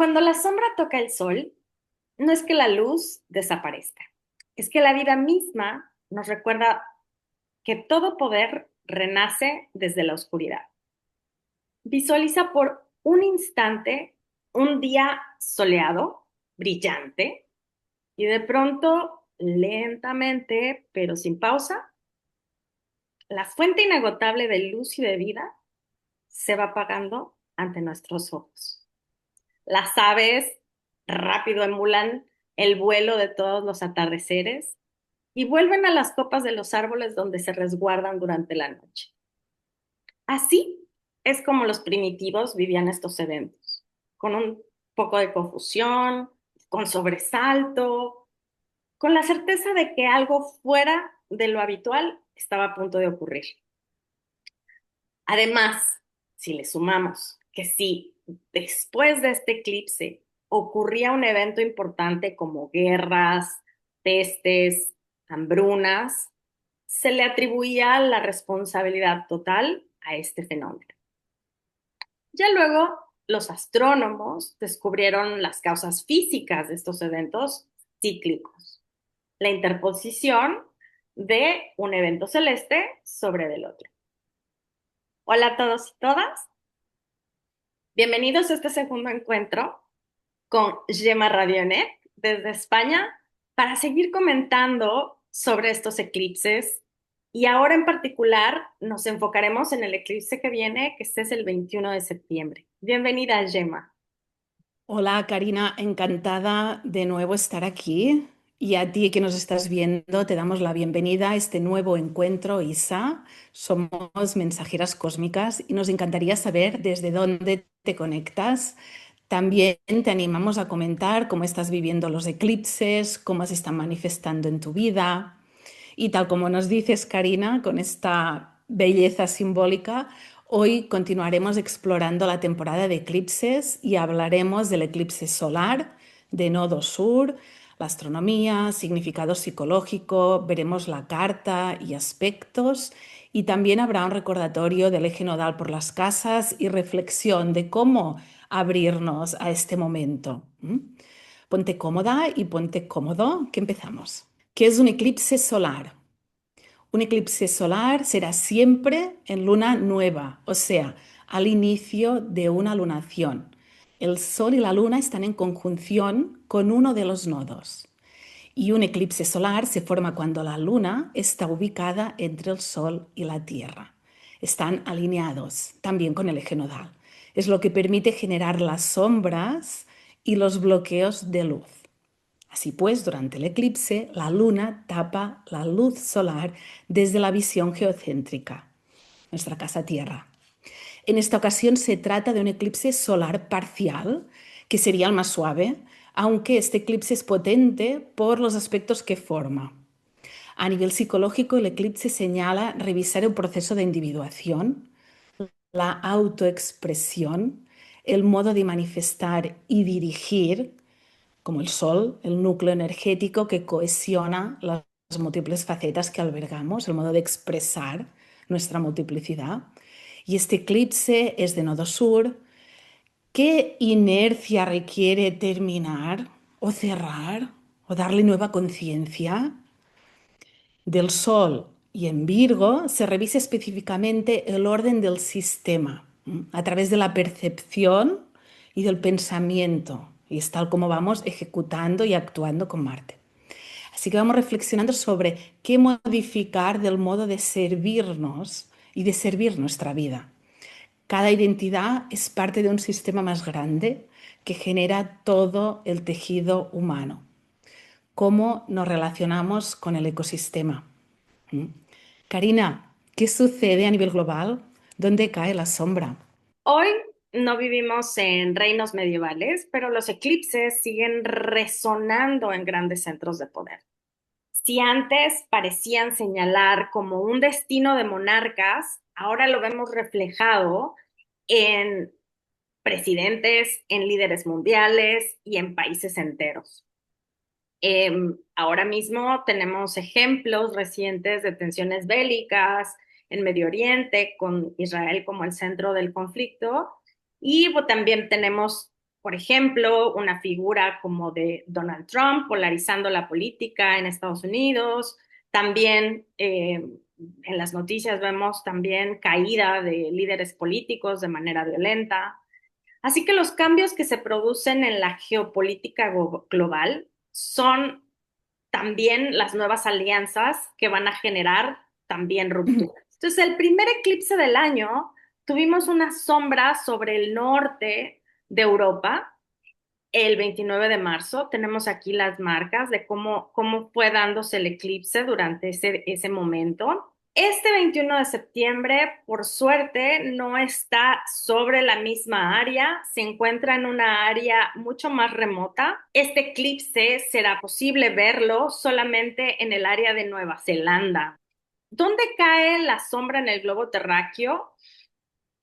Cuando la sombra toca el sol, no es que la luz desaparezca, es que la vida misma nos recuerda que todo poder renace desde la oscuridad. Visualiza por un instante un día soleado, brillante, y de pronto, lentamente, pero sin pausa, la fuente inagotable de luz y de vida se va apagando ante nuestros ojos. Las aves rápido emulan el vuelo de todos los atardeceres y vuelven a las copas de los árboles donde se resguardan durante la noche. Así es como los primitivos vivían estos eventos, con un poco de confusión, con sobresalto, con la certeza de que algo fuera de lo habitual estaba a punto de ocurrir. Además, si le sumamos que si después de este eclipse ocurría un evento importante como guerras, pestes, hambrunas, se le atribuía la responsabilidad total a este fenómeno. Ya luego, los astrónomos descubrieron las causas físicas de estos eventos cíclicos, la interposición de un evento celeste sobre el otro. Hola a todos y todas. Bienvenidos a este segundo encuentro con Gemma Radionet desde España para seguir comentando sobre estos eclipses y ahora en particular nos enfocaremos en el eclipse que viene, que este es el 21 de septiembre. Bienvenida, Gemma. Hola Karina, encantada de nuevo estar aquí y a ti que nos estás viendo te damos la bienvenida a este nuevo encuentro ISA. Somos mensajeras cósmicas y nos encantaría saber desde dónde te conectas. También te animamos a comentar cómo estás viviendo los eclipses, cómo se están manifestando en tu vida. Y tal como nos dices, Karina, con esta belleza simbólica, hoy continuaremos explorando la temporada de eclipses y hablaremos del eclipse solar, de nodo sur, la astronomía, significado psicológico, veremos la carta y aspectos, y también habrá un recordatorio del eje nodal por las casas y reflexión de cómo abrirnos a este momento. Ponte cómoda y ponte cómodo, que empezamos. ¿Qué es un eclipse solar? Un eclipse solar será siempre en luna nueva, o sea, al inicio de una lunación. El Sol y la Luna están en conjunción con uno de los nodos. Y un eclipse solar se forma cuando la Luna está ubicada entre el Sol y la Tierra. Están alineados también con el eje nodal. Es lo que permite generar las sombras y los bloqueos de luz. Así pues, durante el eclipse, la luna tapa la luz solar desde la visión geocéntrica, nuestra casa Tierra. En esta ocasión se trata de un eclipse solar parcial, que sería el más suave, aunque este eclipse es potente por los aspectos que forma. A nivel psicológico, el eclipse señala revisar el proceso de individuación, la autoexpresión, el modo de manifestar y dirigir como el Sol, el núcleo energético que cohesiona las múltiples facetas que albergamos, el modo de expresar nuestra multiplicidad. Y este eclipse es de nodo sur. ¿Qué inercia requiere terminar o cerrar o darle nueva conciencia? Del Sol y en Virgo se revisa específicamente el orden del sistema a través de la percepción y del pensamiento. Y es tal como vamos ejecutando y actuando con Marte. Así que vamos reflexionando sobre qué modificar del modo de servirnos y de servir nuestra vida. Cada identidad es parte de un sistema más grande que genera todo el tejido humano. ¿Cómo nos relacionamos con el ecosistema? ¿Mm? Karina, ¿qué sucede a nivel global? ¿Dónde cae la sombra? Hoy no vivimos en reinos medievales, pero los eclipses siguen resonando en grandes centros de poder. Si antes parecían señalar como un destino de monarcas, ahora lo vemos reflejado en presidentes, en líderes mundiales y en países enteros. Ahora mismo tenemos ejemplos recientes de tensiones bélicas en Medio Oriente, con Israel como el centro del conflicto, y también tenemos por ejemplo, una figura como de Donald Trump polarizando la política en Estados Unidos. También en las noticias vemos también caída de líderes políticos de manera violenta. Así que los cambios que se producen en la geopolítica global son también las nuevas alianzas que van a generar también rupturas. Entonces, el primer eclipse del año tuvimos una sombra sobre el norte de Europa el 29 de marzo. Tenemos aquí las marcas de cómo fue dándose el eclipse durante ese momento. Este 21 de septiembre, por suerte, no está sobre la misma área, se encuentra en una área mucho más remota. Este eclipse será posible verlo solamente en el área de Nueva Zelanda. ¿Dónde cae la sombra en el globo terráqueo?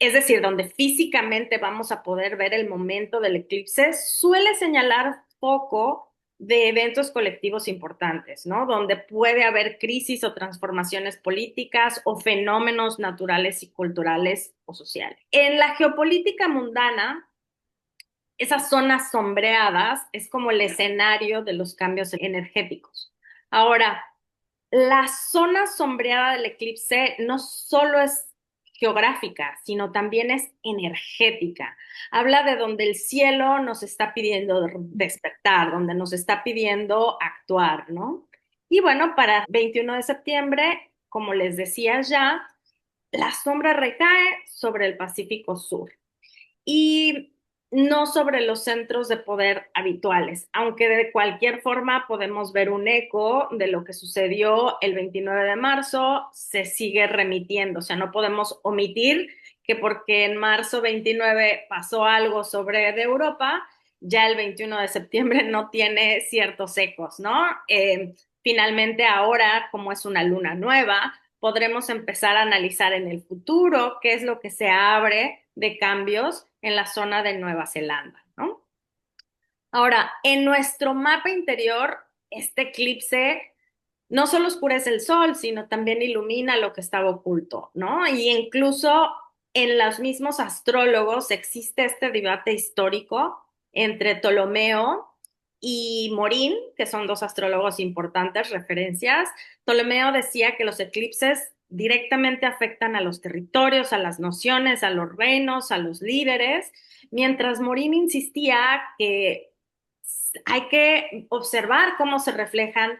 Es decir, donde físicamente vamos a poder ver el momento del eclipse, suele señalar foco de eventos colectivos importantes, ¿no? Donde puede haber crisis o transformaciones políticas o fenómenos naturales y culturales o sociales. En la geopolítica mundana, esas zonas sombreadas es como el escenario de los cambios energéticos. Ahora, la zona sombreada del eclipse no solo es geográfica, sino también es energética. Habla de donde el cielo nos está pidiendo despertar, donde nos está pidiendo actuar, ¿no? Y bueno, para 21 de septiembre, como les decía ya, la sombra recae sobre el Pacífico Sur y no sobre los centros de poder habituales, aunque de cualquier forma podemos ver un eco de lo que sucedió el 29 de marzo, se sigue remitiendo, o sea, no podemos omitir que porque en marzo 29 pasó algo sobre de Europa, ya el 21 de septiembre no tiene ciertos ecos, ¿no? Finalmente ahora, como es una luna nueva, podremos empezar a analizar en el futuro qué es lo que se abre de cambios en la zona de Nueva Zelanda, ¿no? Ahora, en nuestro mapa interior, este eclipse no solo oscurece el sol, sino también ilumina lo que estaba oculto, ¿no? Y incluso en los mismos astrólogos existe este debate histórico entre Ptolomeo y Morín, que son dos astrólogos importantes, referencias. Ptolomeo decía que los eclipses directamente afectan a los territorios, a las naciones, a los reinos, a los líderes, mientras Morín insistía que hay que observar cómo se reflejan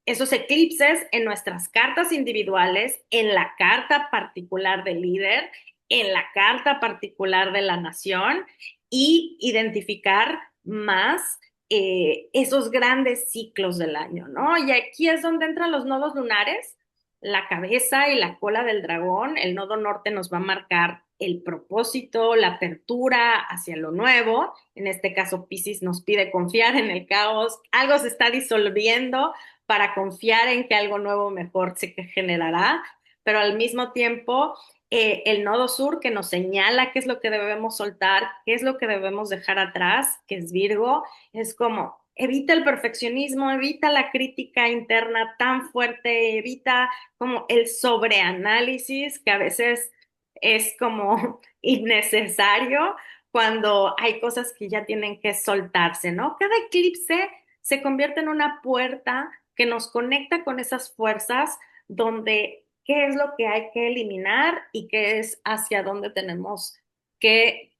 esos eclipses en nuestras cartas individuales, en la carta particular del líder, en la carta particular de la nación y identificar más esos grandes ciclos del año, ¿no? Y aquí es donde entran los nodos lunares, la cabeza y la cola del dragón. El nodo norte nos va a marcar el propósito, la apertura hacia lo nuevo. En este caso, Piscis nos pide confiar en el caos. Algo se está disolviendo para confiar en que algo nuevo mejor se generará, pero al mismo tiempo el nodo sur que nos señala qué es lo que debemos soltar, qué es lo que debemos dejar atrás, que es Virgo, es como evita el perfeccionismo, evita la crítica interna tan fuerte, evita como el sobreanálisis que a veces es como innecesario cuando hay cosas que ya tienen que soltarse, ¿no? Cada eclipse se convierte en una puerta que nos conecta con esas fuerzas donde qué es lo que hay que eliminar y qué es hacia dónde tenemos que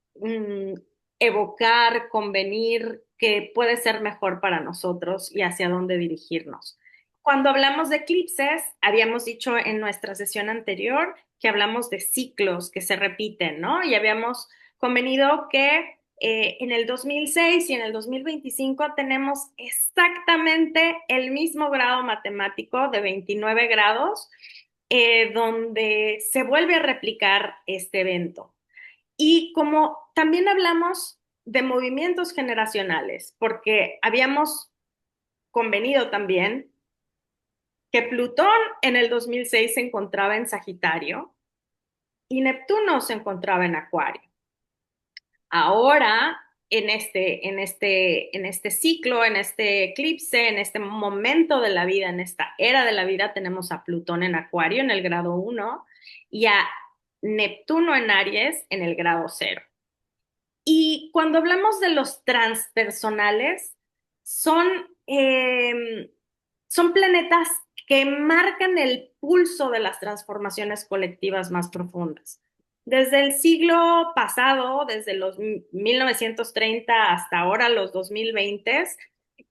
evocar, convenir, que puede ser mejor para nosotros y hacia dónde dirigirnos. Cuando hablamos de eclipses, habíamos dicho en nuestra sesión anterior que hablamos de ciclos que se repiten, ¿no? Y habíamos convenido que en el 2006 y en el 2025 tenemos exactamente el mismo grado matemático de 29 grados, donde se vuelve a replicar este evento. Y como también hablamos de movimientos generacionales, porque habíamos convenido también que Plutón en el 2006 se encontraba en Sagitario y Neptuno se encontraba en Acuario. Ahora, en este ciclo, en este eclipse, en este momento de la vida, en esta era de la vida, tenemos a Plutón en Acuario en el grado 1 y a Neptuno en Aries en el grado 0. Y cuando hablamos de los transpersonales, son, son planetas que marcan el pulso de las transformaciones colectivas más profundas. Desde el siglo pasado, desde los 1930 hasta ahora, los 2020,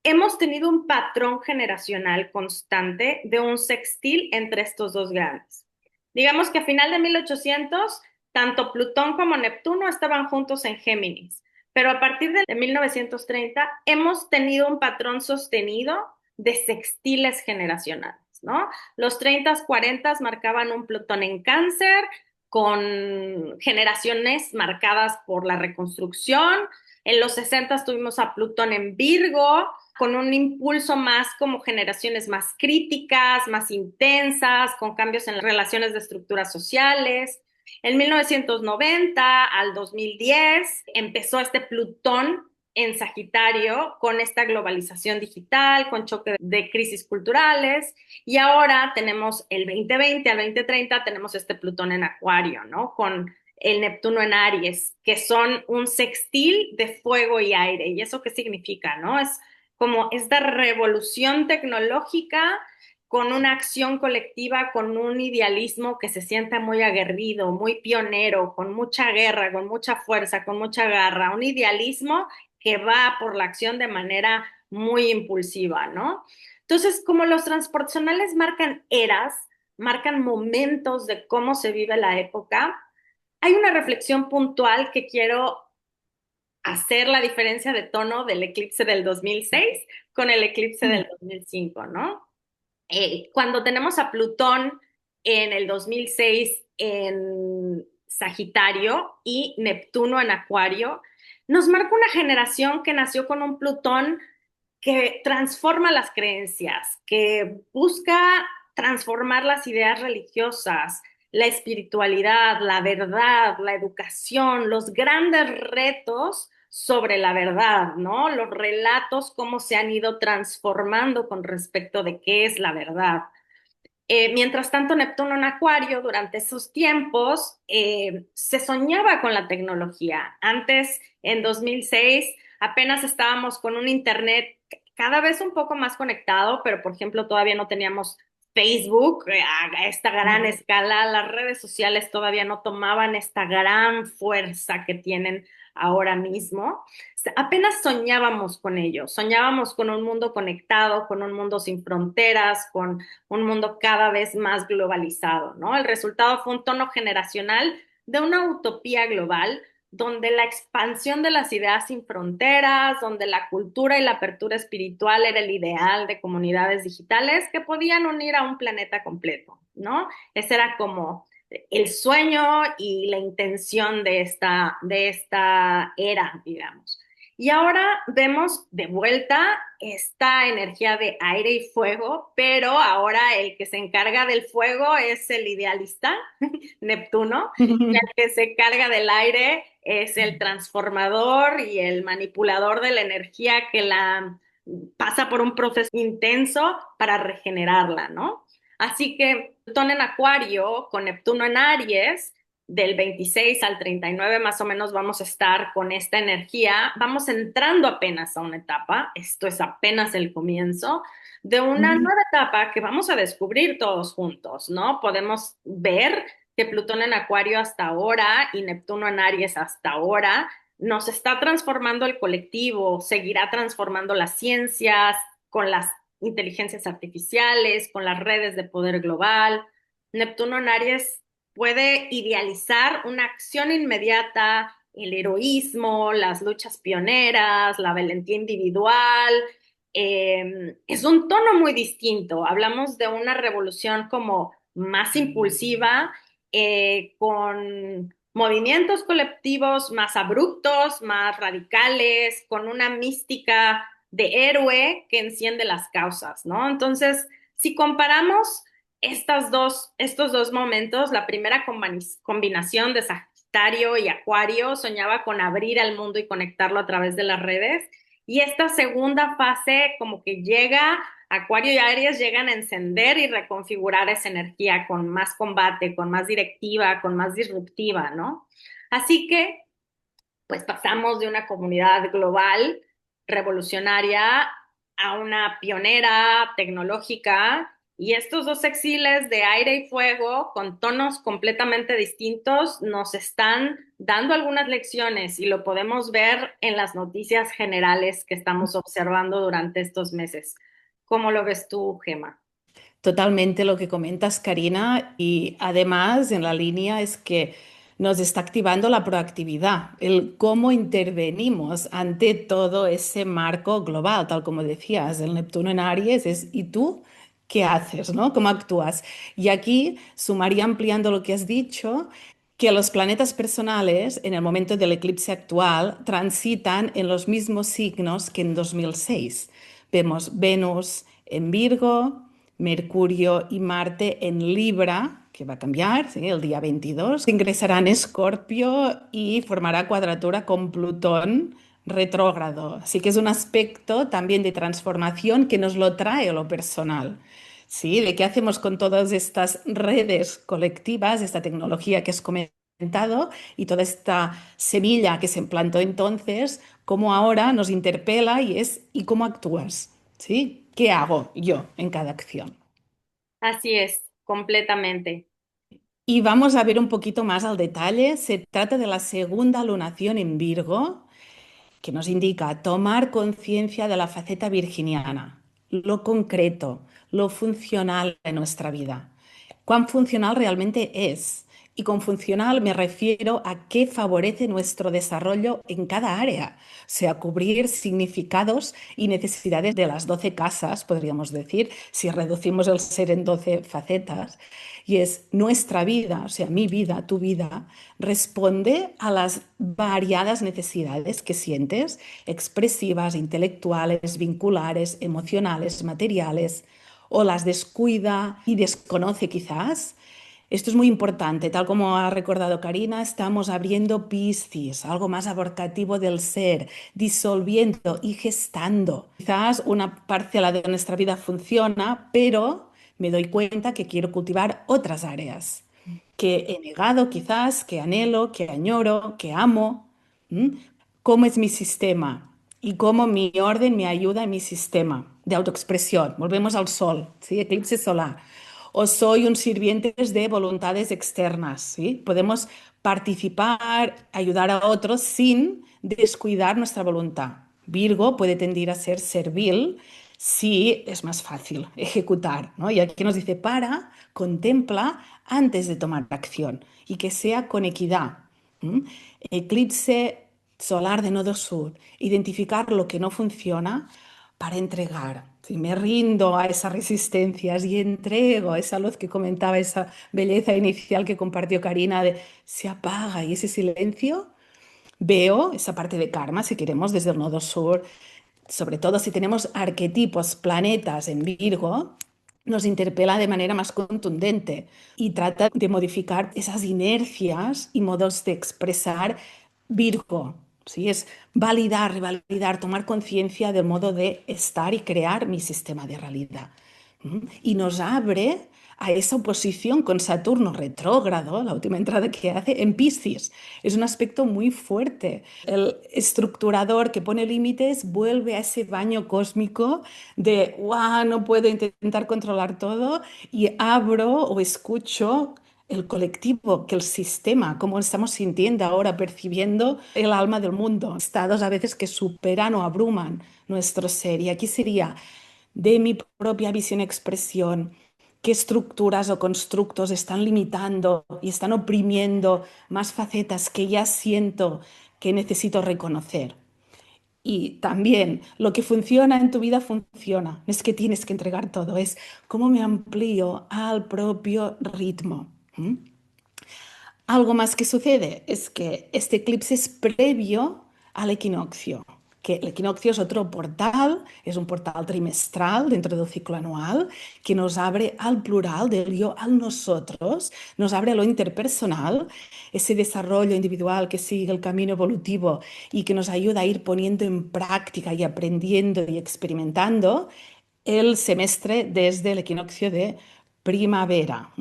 hemos tenido un patrón generacional constante de un sextil entre estos dos grandes. Digamos que a final de 1800 tanto Plutón como Neptuno estaban juntos en Géminis, pero a partir de 1930 hemos tenido un patrón sostenido de sextiles generacionales, ¿no? Los 30, 40 marcaban un Plutón en Cáncer, con generaciones marcadas por la reconstrucción. En los 60 tuvimos a Plutón en Virgo, con un impulso más como generaciones más críticas, más intensas, con cambios en las relaciones de estructuras sociales. En 1990 al 2010 empezó este Plutón en Sagitario con esta globalización digital, con choque de crisis culturales, y ahora tenemos el 2020 al 2030, tenemos este Plutón en Acuario, ¿no? Con el Neptuno en Aries, que son un sextil de fuego y aire. ¿Y eso qué significa, no? Es como esta revolución tecnológica con una acción colectiva, con un idealismo que se sienta muy aguerrido, muy pionero, con mucha guerra, con mucha fuerza, con mucha garra, un idealismo que va por la acción de manera muy impulsiva, ¿no? Entonces, como los transpersonales marcan eras, marcan momentos de cómo se vive la época, hay una reflexión puntual que quiero hacer la diferencia de tono del eclipse del 2006 con el eclipse del 2005, ¿no? Cuando tenemos a Plutón en el 2006 en Sagitario y Neptuno en Acuario, nos marca una generación que nació con un Plutón que transforma las creencias, que busca transformar las ideas religiosas, la espiritualidad, la verdad, la educación, los grandes retos sobre la verdad, ¿no? Los relatos, cómo se han ido transformando con respecto de qué es la verdad. Mientras tanto, Neptuno en Acuario, durante esos tiempos, se soñaba con la tecnología. Antes, en 2006, apenas estábamos con un Internet cada vez un poco más conectado, pero por ejemplo, todavía no teníamos Facebook a esta gran escala. Las redes sociales todavía no tomaban esta gran fuerza que tienen ahora mismo. Apenas soñábamos con ello, soñábamos con un mundo conectado, con un mundo sin fronteras, con un mundo cada vez más globalizado, ¿no? El resultado fue un tono generacional de una utopía global donde la expansión de las ideas sin fronteras, donde la cultura y la apertura espiritual era el ideal de comunidades digitales que podían unir a un planeta completo, ¿no? Ese era como el sueño y la intención de esta era, digamos. Y ahora vemos de vuelta esta energía de aire y fuego, pero ahora el que se encarga del fuego es el idealista, Neptuno, y el que se encarga del aire es el transformador y el manipulador de la energía que la pasa por un proceso intenso para regenerarla, ¿no? Así que Plutón en Acuario con Neptuno en Aries del 26 al 39 más o menos vamos a estar con esta energía. Vamos entrando apenas a una etapa, esto es apenas el comienzo de una nueva etapa que vamos a descubrir todos juntos, ¿no? Podemos ver que Plutón en Acuario hasta ahora y Neptuno en Aries hasta ahora nos está transformando el colectivo, seguirá transformando las ciencias con las inteligencias artificiales, con las redes de poder global. Neptuno en Aries puede idealizar una acción inmediata, el heroísmo, las luchas pioneras, la valentía individual. Es un tono muy distinto. Hablamos de una revolución como más impulsiva, con movimientos colectivos más abruptos, más radicales, con una mística de héroe que enciende las causas, ¿no? Entonces, si comparamos estos dos momentos, la primera combinación de Sagitario y Acuario soñaba con abrir al mundo y conectarlo a través de las redes. Y esta segunda fase como que llega, Acuario y Aries llegan a encender y reconfigurar esa energía con más combate, con más directiva, con más disruptiva, ¿no? Así que pues pasamos de una comunidad global revolucionaria a una pionera tecnológica y estos dos exiles de aire y fuego con tonos completamente distintos nos están dando algunas lecciones y lo podemos ver en las noticias generales que estamos observando durante estos meses. ¿Cómo lo ves tú, Gema? Totalmente lo que comentas, Karina, y además en la línea es que nos está activando la proactividad, el cómo intervenimos ante todo ese marco global, tal como decías, el Neptuno en Aries es ¿y tú qué haces, no? ¿Cómo actúas? Y aquí sumaría ampliando lo que has dicho, que los planetas personales en el momento del eclipse actual transitan en los mismos signos que en 2006. Vemos Venus en Virgo, Mercurio y Marte en Libra, que va a cambiar, ¿sí? El día 22. Ingresará en Escorpio y formará cuadratura con Plutón retrógrado. Así que es un aspecto también de transformación que nos lo trae a lo personal. ¿Sí? De qué hacemos con todas estas redes colectivas, esta tecnología que has comentado y toda esta semilla que se implantó entonces, cómo ahora nos interpela y es ¿y cómo actúas? ¿Sí? ¿Qué hago yo en cada acción? Así es, completamente. Y vamos a ver un poquito más al detalle. Se trata de la segunda lunación en Virgo, que nos indica tomar conciencia de la faceta virginiana, lo concreto, lo funcional en nuestra vida. ¿Cuán funcional realmente es? Y con funcional me refiero a qué favorece nuestro desarrollo en cada área, o sea, cubrir significados y necesidades de las 12 casas, podríamos decir, si reducimos el ser en 12 facetas. Y es nuestra vida, o sea, mi vida, tu vida, responde a las variadas necesidades que sientes, expresivas, intelectuales, vinculares, emocionales, materiales, o las descuida y desconoce quizás. Esto es muy importante, tal como ha recordado Karina, estamos abriendo Piscis, algo más abarcativo del ser, disolviendo y gestando. Quizás una parcela de nuestra vida funciona, pero me doy cuenta que quiero cultivar otras áreas que he negado quizás, que anhelo, que añoro, que amo. ¿Mm? ¿Cómo es mi sistema? Y cómo mi orden me ayuda en mi sistema de autoexpresión. Volvemos al sol, ¿sí? Eclipse solar. O soy un sirviente de voluntades externas, ¿sí? Podemos participar, ayudar a otros sin descuidar nuestra voluntad. Virgo puede tender a ser servil si es más fácil ejecutar, ¿no? Y aquí nos dice, para, contempla antes de tomar acción y que sea con equidad. ¿Mm? Eclipse solar de nodo sur, identificar lo que no funciona para entregar. Si me rindo a esas resistencias y entrego esa luz que comentaba, esa belleza inicial que compartió Karina, de se apaga y ese silencio, veo esa parte de karma, si queremos, desde el nodo sur, sobre todo si tenemos arquetipos, planetas en Virgo, nos interpela de manera más contundente y trata de modificar esas inercias y modos de expresar Virgo. ¿Sí? Es validar, revalidar, tomar conciencia del modo de estar y crear mi sistema de realidad. ¿Mm? Y nos abre a esa oposición con Saturno retrógrado, la última entrada que hace en Piscis. Es un aspecto muy fuerte. El estructurador que pone límites vuelve a ese baño cósmico de, wow, no puedo intentar controlar todo y abro o escucho el colectivo, que el sistema, cómo estamos sintiendo ahora, percibiendo el alma del mundo, estados a veces que superan o abruman nuestro ser. Y aquí sería de mi propia visión y expresión, qué estructuras o constructos están limitando y están oprimiendo más facetas que ya siento que necesito reconocer. Y también lo que funciona en tu vida funciona. No es que tienes que entregar todo, es cómo me amplío al propio ritmo. ¿Mm? Algo más que sucede es que este eclipse es previo al equinoccio, que el equinoccio es otro portal, es un portal trimestral dentro del ciclo anual que nos abre al plural del yo, al nosotros, nos abre a lo interpersonal, ese desarrollo individual que sigue el camino evolutivo y que nos ayuda a ir poniendo en práctica y aprendiendo y experimentando el semestre desde el equinoccio de primavera.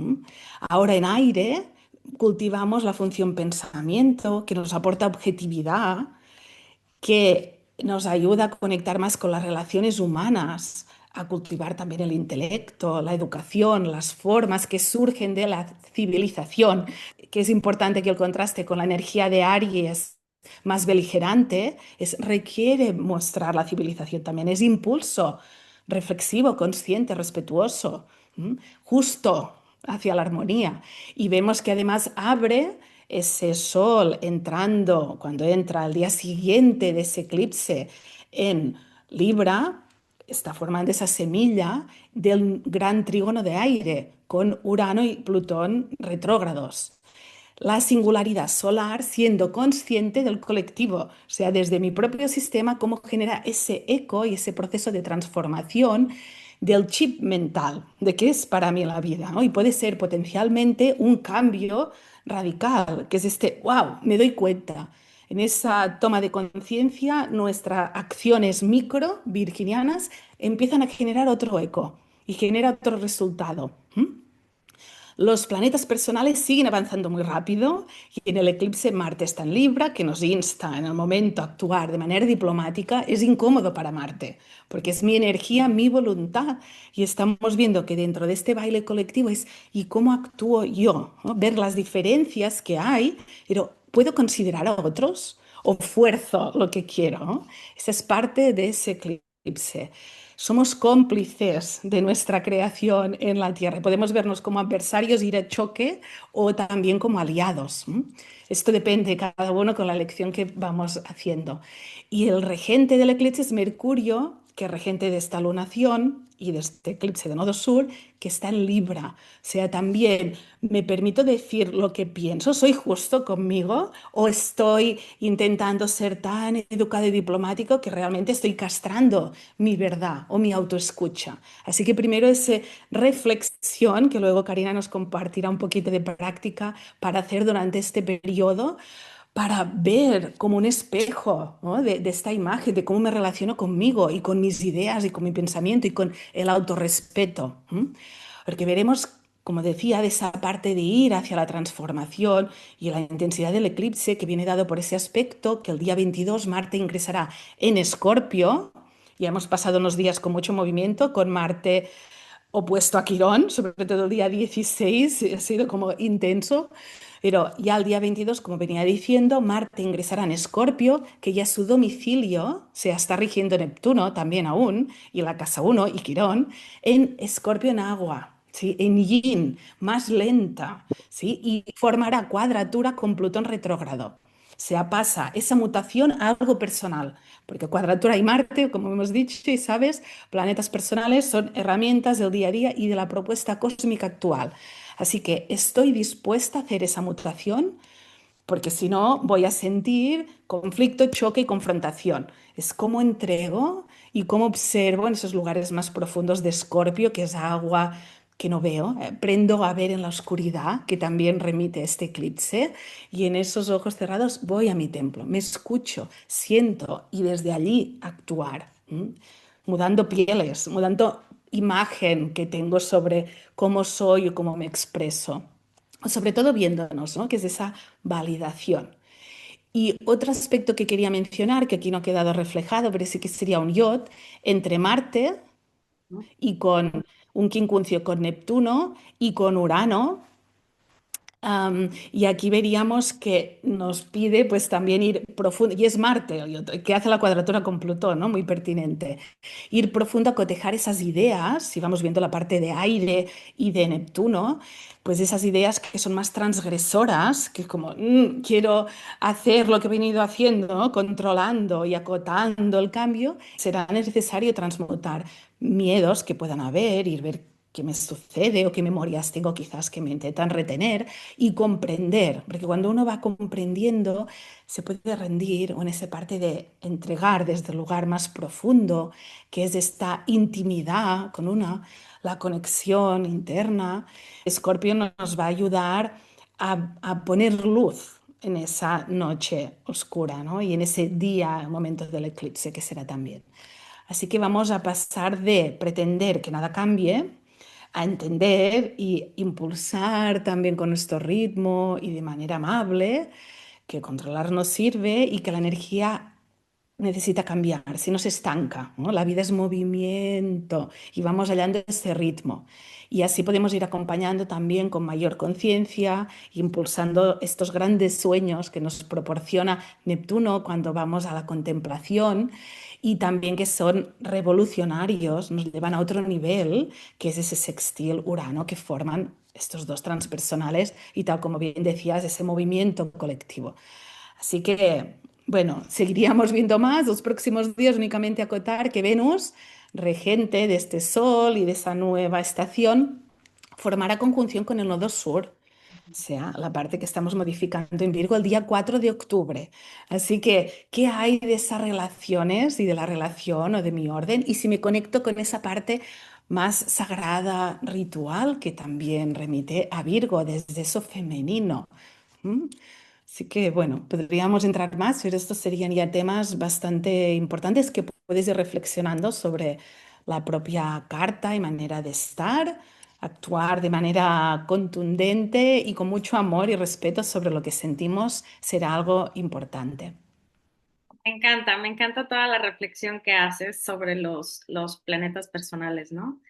Ahora en aire cultivamos la función pensamiento, que nos aporta objetividad, que nos ayuda a conectar más con las relaciones humanas, a cultivar también el intelecto, la educación, las formas que surgen de la civilización, que es importante que el contraste con la energía de Aries más beligerante requiere mostrar la civilización también, es impulso reflexivo, consciente, respetuoso, justo hacia la armonía. Y vemos que además abre ese sol entrando, cuando entra al día siguiente de ese eclipse en Libra, está formando esa semilla del gran trígono de aire con Urano y Plutón retrógrados. La singularidad solar siendo consciente del colectivo, o sea, desde mi propio sistema, cómo genera ese eco y ese proceso de transformación del chip mental, de qué es para mí la vida, ¿no? Y puede ser potencialmente un cambio radical, que es wow, me doy cuenta. En esa toma de conciencia, nuestras acciones micro, virginianas, empiezan a generar otro eco y genera otro resultado. Los planetas personales siguen avanzando muy rápido y en el eclipse Marte está en Libra, que nos insta en el momento a actuar de manera diplomática. Es incómodo para Marte, porque es mi energía, mi voluntad, y estamos viendo que dentro de este baile colectivo es ¿y cómo actúo yo? ¿No? Ver las diferencias que hay, pero ¿puedo considerar a otros o fuerzo lo que quiero? ¿No? Esa es parte de ese eclipse. Somos cómplices de nuestra creación en la Tierra. Podemos vernos como adversarios, ir a choque o también como aliados. Esto depende de cada uno con la elección que vamos haciendo. Y el regente del eclipse es Mercurio, que es regente de esta lunación y de este eclipse de nodo sur, que está en Libra. O sea, también me permito decir lo que pienso, soy justo conmigo o estoy intentando ser tan educado y diplomático que realmente estoy castrando mi verdad o mi autoescucha. Así que primero es reflexión, que luego Karina nos compartirá un poquito de práctica para hacer durante este periodo, para ver como un espejo, ¿no? de esta imagen, de cómo me relaciono conmigo y con mis ideas y con mi pensamiento y con el autorrespeto. Porque veremos, como decía, de esa parte de ir hacia la transformación y la intensidad del eclipse que viene dado por ese aspecto que el día 22 Marte ingresará en Escorpio. Ya hemos pasado unos días con mucho movimiento, con Marte opuesto a Quirón, sobre todo el día 16, ha sido como intenso, pero ya el día 22, como venía diciendo, Marte ingresará en Escorpio, que ya su domicilio se está rigiendo Neptuno también aún, y la casa uno y Quirón, en Escorpio en agua. ¿Sí? En Yin, más lenta, ¿sí? Y formará cuadratura con Plutón retrógrado. Se pasa esa mutación a algo personal, porque cuadratura y Marte, como hemos dicho y sabes, planetas personales son herramientas del día a día y de la propuesta cósmica actual. Así que estoy dispuesta a hacer esa mutación porque si no voy a sentir conflicto, choque y confrontación. Es cómo entrego y cómo observo en esos lugares más profundos de Escorpio, que es agua que no veo, aprendo a ver en la oscuridad, que también remite a este eclipse, y en esos ojos cerrados voy a mi templo, me escucho, siento y desde allí actuar, mudando pieles, mudando imagen que tengo sobre cómo soy o cómo me expreso sobre todo viéndonos, ¿no? Que es esa validación. Y otro aspecto que quería mencionar, que aquí no ha quedado reflejado, pero sí que sería un yod entre Marte ¿no? y con un quincuncio con Neptuno y con Urano. Y aquí veríamos que nos pide pues también ir profundo, y es Marte que hace la cuadratura con Plutón, ¿no? Muy pertinente. Ir profundo a cotejar esas ideas, si vamos viendo la parte de aire y de Neptuno, pues esas ideas que son más transgresoras, que es como quiero hacer lo que he venido haciendo, ¿no? Controlando y acotando el cambio, será necesario transmutar miedos que puedan haber, ir ver qué me sucede o qué memorias tengo quizás que me intentan retener y comprender, porque cuando uno va comprendiendo se puede rendir o en esa parte de entregar desde el lugar más profundo, que es esta intimidad con una, la conexión interna. Escorpio nos va a ayudar a poner luz en esa noche oscura, ¿no? Y en ese día, momento del eclipse que será también. Así que vamos a pasar de pretender que nada cambie a entender y impulsar también con nuestro ritmo y de manera amable, que controlar nos sirve y que la energía necesita cambiar, si no se estanca, ¿no? La vida es movimiento y vamos hallando ese ritmo. Y así podemos ir acompañando también con mayor conciencia, impulsando estos grandes sueños que nos proporciona Neptuno cuando vamos a la contemplación y también que son revolucionarios, nos llevan a otro nivel, que es ese sextil Urano que forman estos dos transpersonales y tal como bien decías, ese movimiento colectivo. Así que, bueno, seguiríamos viendo más los próximos días, únicamente acotar que Venus, regente de este Sol y de esa nueva estación, formará conjunción con el nodo sur, o sea, la parte que estamos modificando en Virgo el día 4 de octubre. Así que, ¿qué hay de esas relaciones y de la relación o de mi orden? Y si me conecto con esa parte más sagrada, ritual, que también remite a Virgo, desde eso femenino. ¿Mm? Así que, bueno, podríamos entrar más, pero estos serían ya temas bastante importantes que puedes ir reflexionando sobre la propia carta y manera de estar, actuar de manera contundente y con mucho amor y respeto sobre lo que sentimos será algo importante. Me encanta toda la reflexión que haces sobre los planetas personales, ¿no?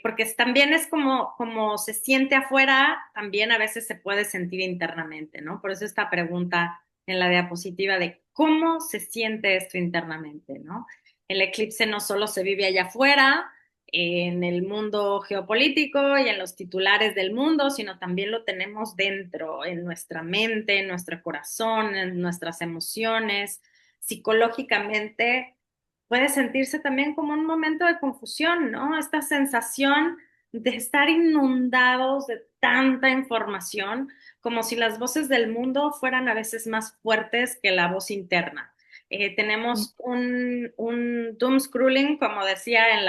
Porque también es como se siente afuera, también a veces se puede sentir internamente, ¿no? Por eso esta pregunta en la diapositiva de cómo se siente esto internamente, ¿no? El eclipse no solo se vive allá afuera, en el mundo geopolítico y en los titulares del mundo, sino también lo tenemos dentro, en nuestra mente, en nuestro corazón, en nuestras emociones psicológicamente puede sentirse también como un momento de confusión, ¿no? Esta sensación de estar inundados de tanta información, como si las voces del mundo fueran a veces más fuertes que la voz interna. Tenemos un doom scrolling, como decía en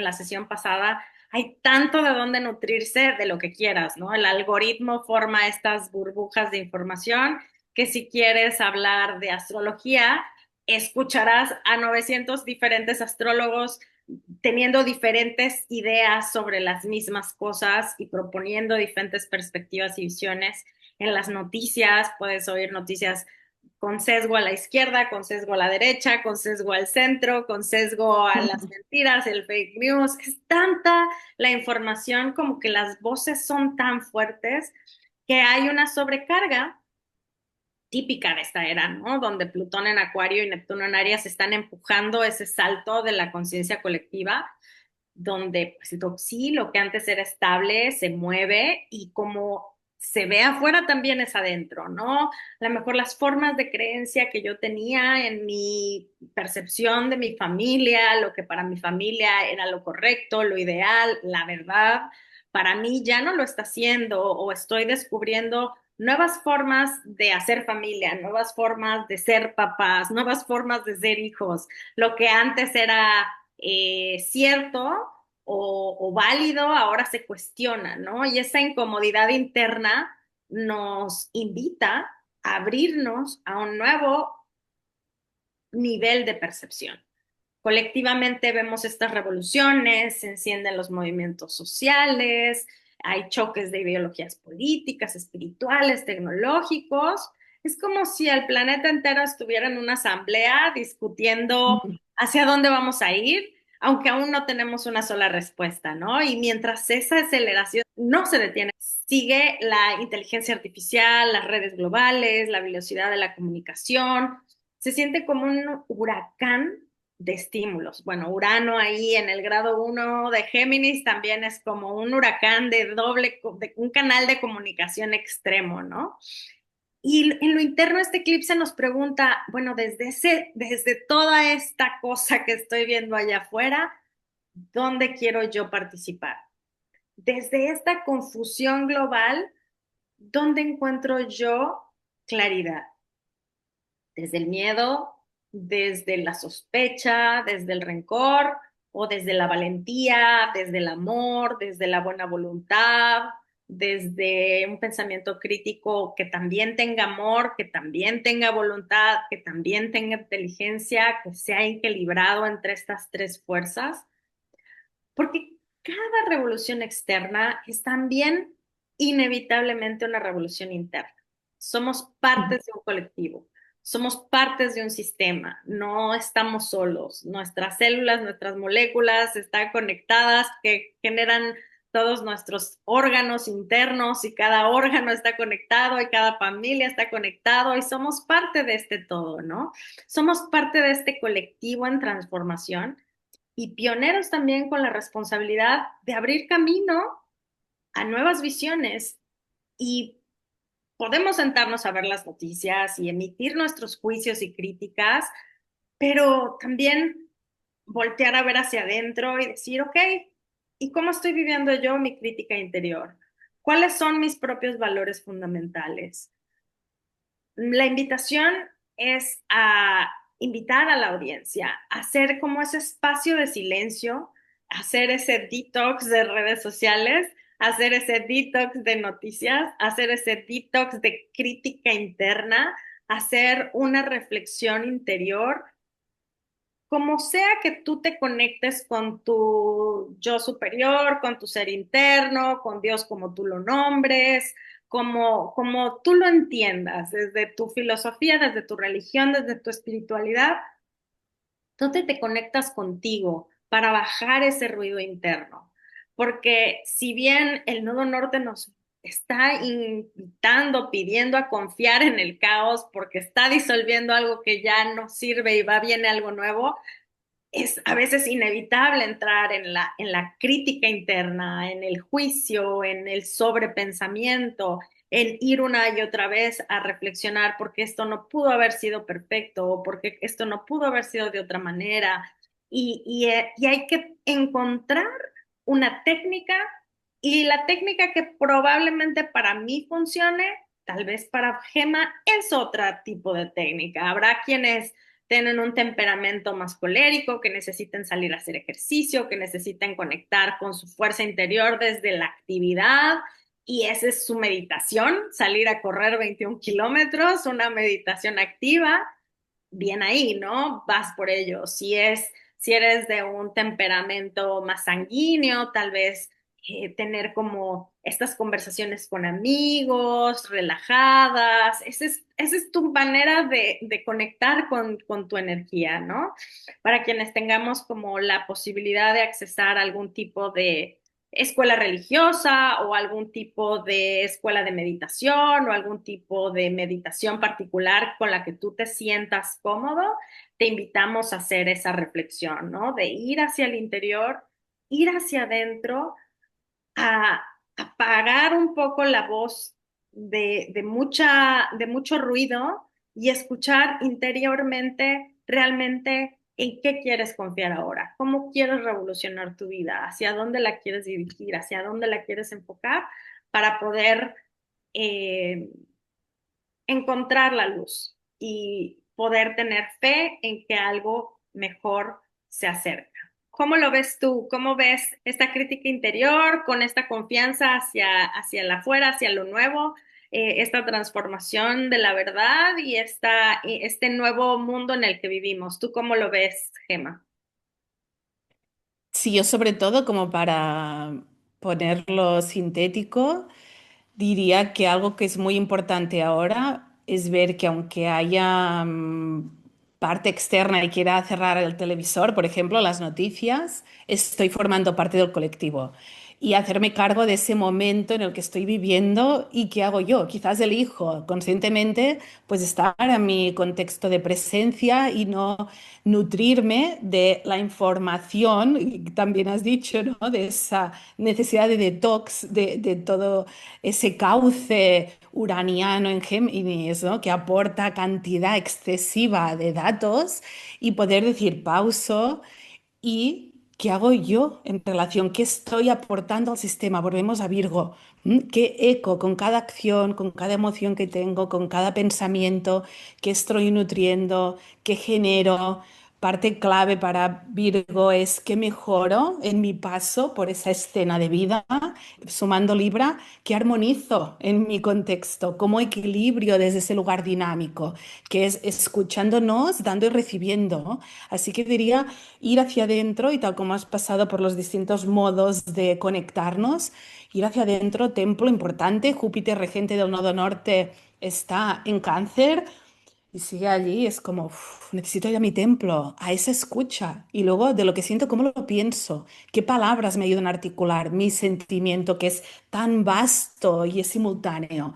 la sesión pasada, hay tanto de dónde nutrirse de lo que quieras, ¿no? El algoritmo forma estas burbujas de información que si quieres hablar de astrología, escucharás a 900 diferentes astrólogos teniendo diferentes ideas sobre las mismas cosas y proponiendo diferentes perspectivas y visiones. En las noticias puedes oír noticias con sesgo a la izquierda, con sesgo a la derecha, con sesgo al centro, con sesgo a las mentiras, el fake news. Es tanta la información como que las voces son tan fuertes que hay una sobrecarga típica de esta era, ¿no? Donde Plutón en Acuario y Neptuno en Aries están empujando ese salto de la conciencia colectiva, donde pues, sí, lo que antes era estable se mueve y como se ve afuera también es adentro, ¿no? A lo mejor las formas de creencia que yo tenía en mi percepción de mi familia, lo que para mi familia era lo correcto, lo ideal, la verdad, para mí ya no lo está haciendo o estoy descubriendo nuevas formas de hacer familia, nuevas formas de ser papás, nuevas formas de ser hijos. Lo que antes era cierto o válido, ahora se cuestiona, ¿no? Y esa incomodidad interna nos invita a abrirnos a un nuevo nivel de percepción. Colectivamente vemos estas revoluciones, se encienden los movimientos sociales, hay choques de ideologías políticas, espirituales, tecnológicos. Es como si el planeta entero estuviera en una asamblea discutiendo hacia dónde vamos a ir, aunque aún no tenemos una sola respuesta, ¿no? Y mientras esa aceleración no se detiene, sigue la inteligencia artificial, las redes globales, la velocidad de la comunicación. Se siente como un huracán de estímulos. Bueno, Urano ahí en el grado 1 de Géminis también es como un huracán de doble, de un canal de comunicación extremo, ¿no? Y en lo interno este eclipse nos pregunta, bueno, desde toda esta cosa que estoy viendo allá afuera, ¿dónde quiero yo participar? Desde esta confusión global, ¿dónde encuentro yo claridad? Desde el miedo, desde la sospecha, desde el rencor o desde la valentía, desde el amor, desde la buena voluntad, desde un pensamiento crítico que también tenga amor, que también tenga voluntad, que también tenga inteligencia, que sea equilibrado entre estas tres fuerzas. Porque cada revolución externa es también inevitablemente una revolución interna. Somos Ujú. partes de un colectivo, somos partes de un sistema, no estamos solos. Nuestras células, nuestras moléculas están conectadas, que generan todos nuestros órganos internos y cada órgano está conectado y cada familia está conectado y somos parte de este todo, ¿no? Somos parte de este colectivo en transformación y pioneros también con la responsabilidad de abrir camino a nuevas visiones y podemos sentarnos a ver las noticias y emitir nuestros juicios y críticas, pero también voltear a ver hacia adentro y decir, ok, ¿y cómo estoy viviendo yo mi crítica interior? ¿Cuáles son mis propios valores fundamentales? La invitación es a invitar a la audiencia a hacer como ese espacio de silencio, hacer ese detox de redes sociales, hacer ese detox de noticias, hacer ese detox de crítica interna, hacer una reflexión interior como sea que tú te conectes con tu yo superior, con tu ser interno, con Dios como tú lo nombres, como tú lo entiendas, desde tu filosofía, desde tu religión, desde tu espiritualidad, ¿dónde te conectas contigo para bajar ese ruido interno? Porque si bien el nodo norte nos está invitando, pidiendo a confiar en el caos, porque está disolviendo algo que ya no sirve y va bien algo nuevo, es a veces inevitable entrar en la crítica interna, en el juicio, en el sobrepensamiento, en ir una y otra vez a reflexionar porque esto no pudo haber sido perfecto o porque esto no pudo haber sido de otra manera. Y hay que encontrar una técnica y la técnica que probablemente para mí funcione, tal vez para Gema es otro tipo de técnica. Habrá quienes tienen un temperamento más colérico, que necesiten salir a hacer ejercicio, que necesiten conectar con su fuerza interior desde la actividad. Y esa es su meditación, salir a correr 21 kilómetros, una meditación activa, bien ahí, ¿no? Vas por ello. Si eres de un temperamento más sanguíneo, tal vez tener como estas conversaciones con amigos, relajadas. Esa es tu manera de conectar con tu energía, ¿no? Para quienes tengamos como la posibilidad de accesar a algún tipo de escuela religiosa o algún tipo de escuela de meditación o algún tipo de meditación particular con la que tú te sientas cómodo, te invitamos a hacer esa reflexión, ¿no? De ir hacia el interior, ir hacia adentro, a apagar un poco la voz de mucho ruido y escuchar interiormente realmente en qué quieres confiar ahora, cómo quieres revolucionar tu vida, hacia dónde la quieres dirigir, hacia dónde la quieres enfocar para poder eh, encontrar la luz y poder tener fe en que algo mejor se acerca. ¿Cómo lo ves tú? ¿Cómo ves esta crítica interior con esta confianza hacia el afuera, hacia lo nuevo, esta transformación de la verdad y este nuevo mundo en el que vivimos? ¿Tú cómo lo ves, Gemma? Sí, yo sobre todo, como para ponerlo sintético, diría que algo que es muy importante ahora es ver que aunque haya parte externa y quiera cerrar el televisor, por ejemplo, las noticias, estoy formando parte del colectivo y hacerme cargo de ese momento en el que estoy viviendo y qué hago yo. Quizás elijo conscientemente pues estar en mi contexto de presencia y no nutrirme de la información, y también has dicho, ¿no? De esa necesidad de detox, de todo ese cauce uraniano en Géminis, ¿no? Que aporta cantidad excesiva de datos y poder decir pauso y qué hago yo en relación, qué estoy aportando al sistema. Volvemos a Virgo. ¿Qué eco con cada acción, con cada emoción que tengo, con cada pensamiento, qué estoy nutriendo, qué genero? parte clave para Virgo es qué mejoro en mi paso por esa escena de vida, sumando Libra, qué armonizo en mi contexto, cómo equilibrio desde ese lugar dinámico, que es escuchándonos, dando y recibiendo. Así que diría ir hacia adentro y tal como has pasado por los distintos modos de conectarnos, ir hacia adentro, templo importante, Júpiter regente del nodo norte está en Cáncer. Y sigue allí, es como, "Uf, necesito ir a mi templo, a esa escucha. Y luego de lo que siento, cómo lo pienso, qué palabras me ayudan a articular mi sentimiento que es tan vasto y es simultáneo.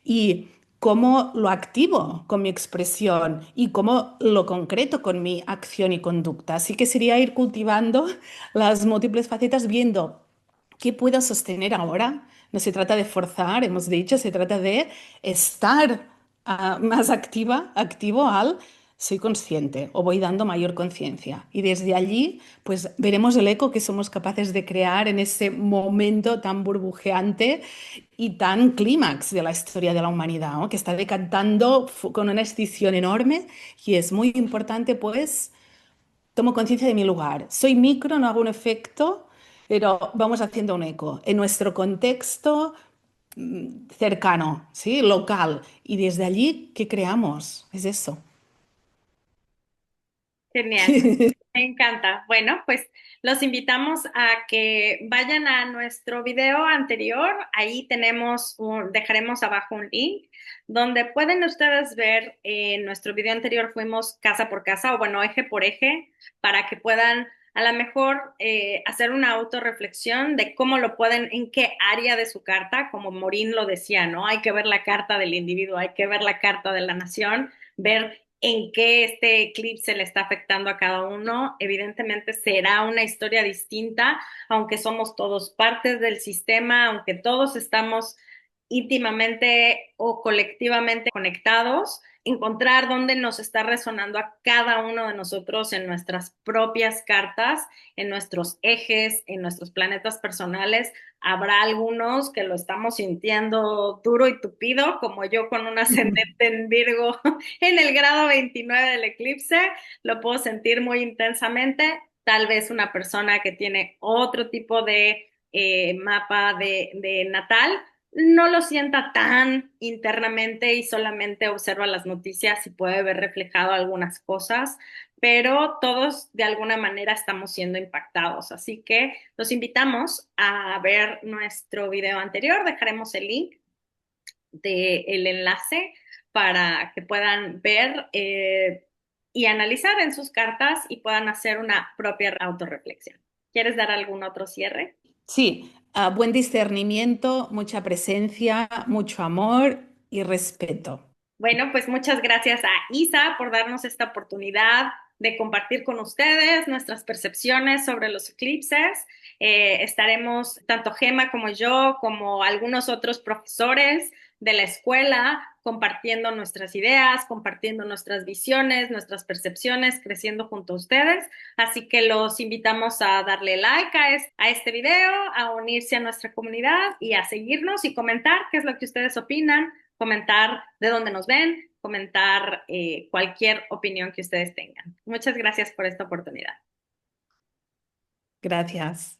Y cómo lo activo con mi expresión y cómo lo concreto con mi acción y conducta. Así que sería ir cultivando las múltiples facetas viendo qué puedo sostener ahora. No se trata de forzar, hemos dicho, se trata de estar más activa, activo al soy consciente o voy dando mayor conciencia. Y desde allí, pues veremos el eco que somos capaces de crear en ese momento tan burbujeante y tan clímax de la historia de la humanidad, ¿no? Que está decantando con una escisión enorme y es muy importante, pues, tomo conciencia de mi lugar. Soy micro, no hago un efecto, pero vamos haciendo un eco en nuestro contexto cercano, ¿sí? Local. Y desde allí, ¿qué creamos? Es eso. Genial, me encanta. Bueno, pues los invitamos a que vayan a nuestro video anterior. Ahí dejaremos abajo un link donde pueden ustedes ver en nuestro video anterior fuimos casa por casa o bueno, eje por eje para que puedan a lo mejor hacer una autorreflexión de cómo lo pueden, en qué área de su carta, como Morín lo decía, ¿no? Hay que ver la carta del individuo, hay que ver la carta de la nación, ver en qué este eclipse le está afectando a cada uno. Evidentemente será una historia distinta, aunque somos todos partes del sistema, aunque todos estamos íntimamente o colectivamente conectados, encontrar dónde nos está resonando a cada uno de nosotros en nuestras propias cartas, en nuestros ejes, en nuestros planetas personales. Habrá algunos que lo estamos sintiendo duro y tupido, como yo con un ascendente en Virgo en el grado 29 del eclipse, lo puedo sentir muy intensamente. Tal vez una persona que tiene otro tipo de mapa de natal no lo sienta tan internamente y solamente observa las noticias y puede ver reflejado algunas cosas, pero todos de alguna manera estamos siendo impactados. Así que los invitamos a ver nuestro video anterior. Dejaremos el link del enlace para que puedan ver y analizar en sus cartas y puedan hacer una propia autorreflexión. ¿Quieres dar algún otro cierre? Sí, buen discernimiento, mucha presencia, mucho amor y respeto. Bueno, pues muchas gracias a Isa por darnos esta oportunidad de compartir con ustedes nuestras percepciones sobre los eclipses. Estaremos, tanto Gema como yo, como algunos otros profesores de la escuela, compartiendo nuestras ideas, compartiendo nuestras visiones, nuestras percepciones, creciendo junto a ustedes. Así que los invitamos a darle like a este video, a unirse a nuestra comunidad y a seguirnos y comentar qué es lo que ustedes opinan, comentar de dónde nos ven, comentar cualquier opinión que ustedes tengan. Muchas gracias por esta oportunidad. Gracias.